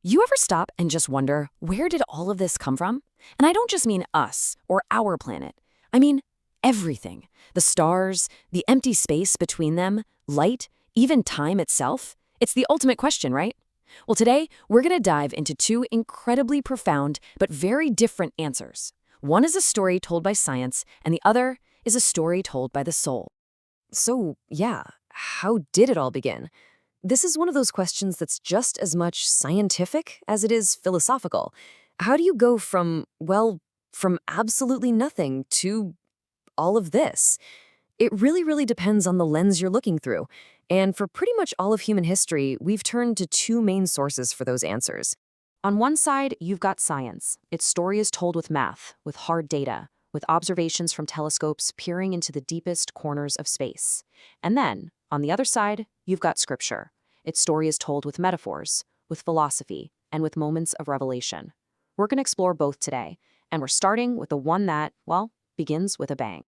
You ever stop and just wonder, where did all of this come from? And I don't just mean us or our planet. I mean everything. The stars, the empty space between them, light, even time itself. It's the ultimate question, right? Well, today, we're going to dive into two incredibly profound but very different answers. One is a story told by science, and the other is a story told by the soul. So, yeah, how did it all begin? This is one of those questions that's just as much scientific as it is philosophical. How do you go from absolutely nothing to all of this? It really depends on the lens you're looking through. And for pretty much all of human history, we've turned to two main sources for those answers. On one side, you've got science. Its story is told with math, with hard data, with observations from telescopes peering into the deepest corners of space. And then, on the other side, you've got scripture. Its story is told with metaphors, with philosophy, and with moments of revelation. We're going to explore both today, and we're starting with the one that, well, begins with a bang.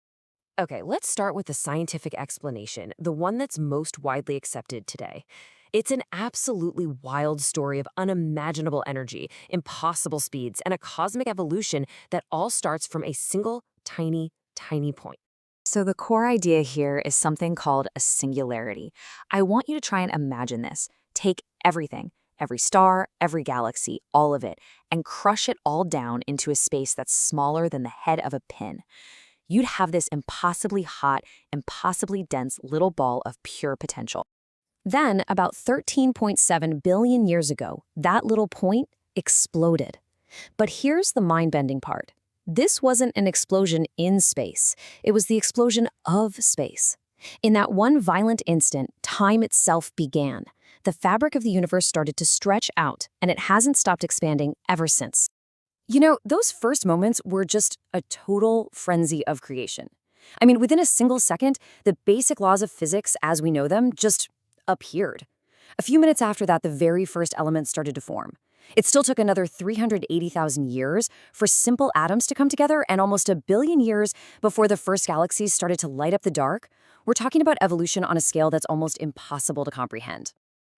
Okay, let's start with the scientific explanation, the one that's most widely accepted today. It's an absolutely wild story of unimaginable energy, impossible speeds, and a cosmic evolution that all starts from a single, tiny point. So the core idea here is something called a singularity. I want you to try and imagine this. Take everything, every star, every galaxy, all of it, and crush it all down into a space that's smaller than the head of a pin. You'd have this impossibly hot, impossibly dense little ball of pure potential. Then, about 13.7 billion years ago, that little point exploded. But here's the mind-bending part. This wasn't an explosion in space. It was the explosion of space. In that one violent instant, time itself began. The fabric of the universe started to stretch out, and it hasn't stopped expanding ever since. You know, those first moments were just a total frenzy of creation. I mean, within a single second, the basic laws of physics as we know them just appeared. A few minutes after that, the very first elements started to form. It still took another 380,000 years for simple atoms to come together and almost a billion years before the first galaxies started to light up the dark. We're talking about evolution on a scale that's almost impossible to comprehend.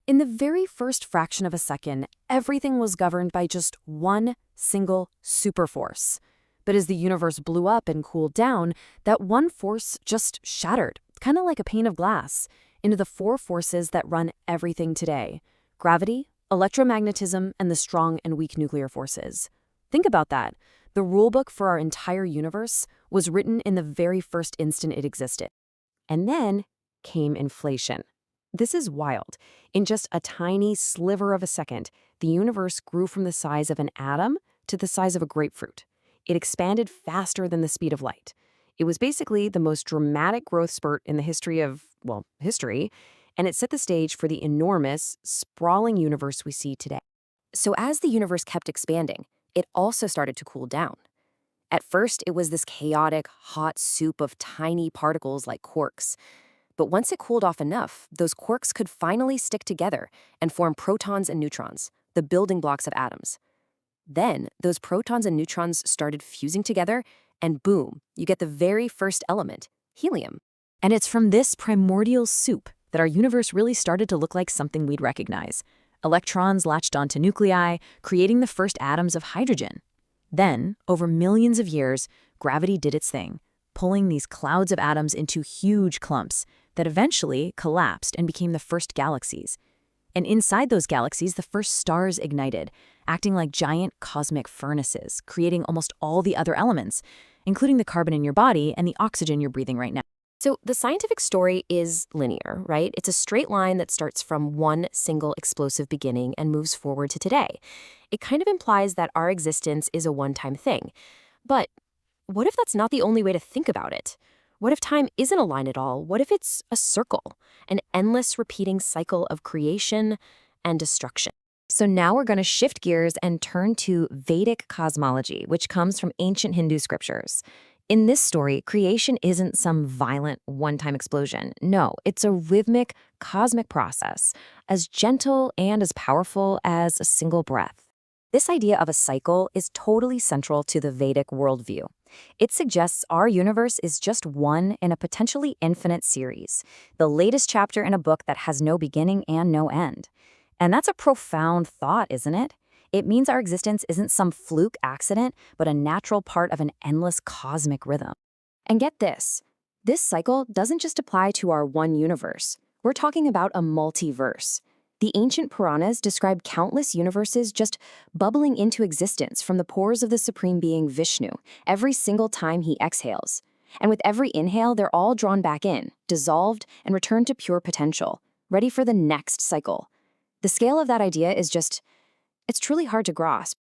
In the very first fraction of a second, everything was governed by just one single superforce. But as the universe blew up and cooled down, that one force just shattered, kind of like a pane of glass, into the four forces that run everything today: gravity, electromagnetism, and the strong and weak nuclear forces. Think about that. The rulebook for our entire universe was written in the very first instant it existed. And then came inflation. This is wild. In just a tiny sliver of a second, the universe grew from the size of an atom to the size of a grapefruit. It expanded faster than the speed of light. It was basically the most dramatic growth spurt in the history of, history, and it set the stage for the enormous, sprawling universe we see today. So as the universe kept expanding, it also started to cool down. At first, it was this chaotic, hot soup of tiny particles like quarks. But once it cooled off enough, those quarks could finally stick together and form protons and neutrons, the building blocks of atoms. Then, those protons and neutrons started fusing together, and boom, you get the very first element, helium. And it's from this primordial soup that our universe really started to look like something we'd recognize. Electrons latched onto nuclei, creating the first atoms of hydrogen. Then, over millions of years, gravity did its thing, pulling these clouds of atoms into huge clumps that eventually collapsed and became the first galaxies. And inside those galaxies, the first stars ignited, acting like giant cosmic furnaces, creating almost all the other elements, including the carbon in your body and the oxygen you're breathing right now. So the scientific story is linear, right? It's a straight line that starts from one single explosive beginning and moves forward to today. It kind of implies that our existence is a one-time thing. But what if that's not the only way to think about it? What if time isn't a line at all? What if it's a circle, an endless repeating cycle of creation and destruction? So now we're going to shift gears and turn to Vedic cosmology, which comes from ancient Hindu scriptures. In this story, creation isn't some violent one-time explosion. No, it's a rhythmic, cosmic process, as gentle and as powerful as a single breath. This idea of a cycle is totally central to the Vedic worldview. It suggests our universe is just one in a potentially infinite series, the latest chapter in a book that has no beginning and no end. And that's a profound thought, isn't it? It means our existence isn't some fluke accident, but a natural part of an endless cosmic rhythm. And get this cycle doesn't just apply to our one universe. We're talking about a multiverse. The ancient Puranas describe countless universes just bubbling into existence from the pores of the supreme being Vishnu every single time he exhales. And with every inhale, they're all drawn back in, dissolved, and returned to pure potential, ready for the next cycle. The scale of that idea is it's truly hard to grasp.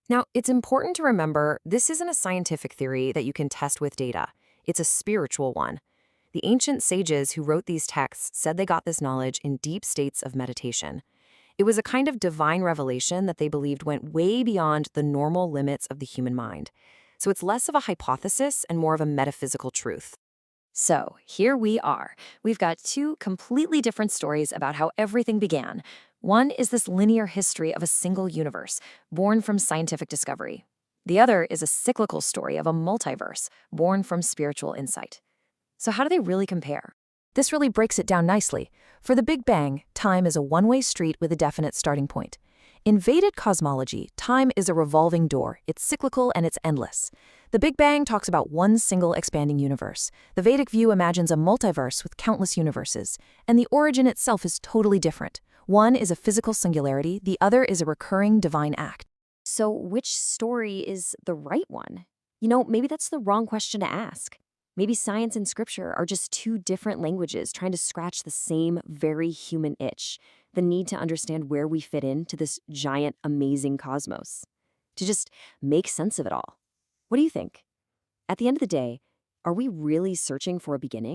Now, it's important to remember this isn't a scientific theory that you can test with data. It's a spiritual one. The ancient sages who wrote these texts said they got this knowledge in deep states of meditation. It was a kind of divine revelation that they believed went way beyond the normal limits of the human mind. So it's less of a hypothesis and more of a metaphysical truth. So, here we are. We've got two completely different stories about how everything began. One is this linear history of a single universe, born from scientific discovery. The other is a cyclical story of a multiverse, born from spiritual insight. So how do they really compare? This really breaks it down nicely. For the Big Bang, time is a one-way street with a definite starting point. In Vedic cosmology, time is a revolving door. It's cyclical and it's endless. The Big Bang talks about one single expanding universe. The Vedic view imagines a multiverse with countless universes, and the origin itself is totally different. One is a physical singularity, the other is a recurring divine act. So which story is the right one? Maybe that's the wrong question to ask. Maybe science and scripture are just two different languages trying to scratch the same very human itch, the need to understand where we fit into this giant, amazing cosmos, to just make sense of it all. What do you think? At the end of the day, are we really searching for a beginning?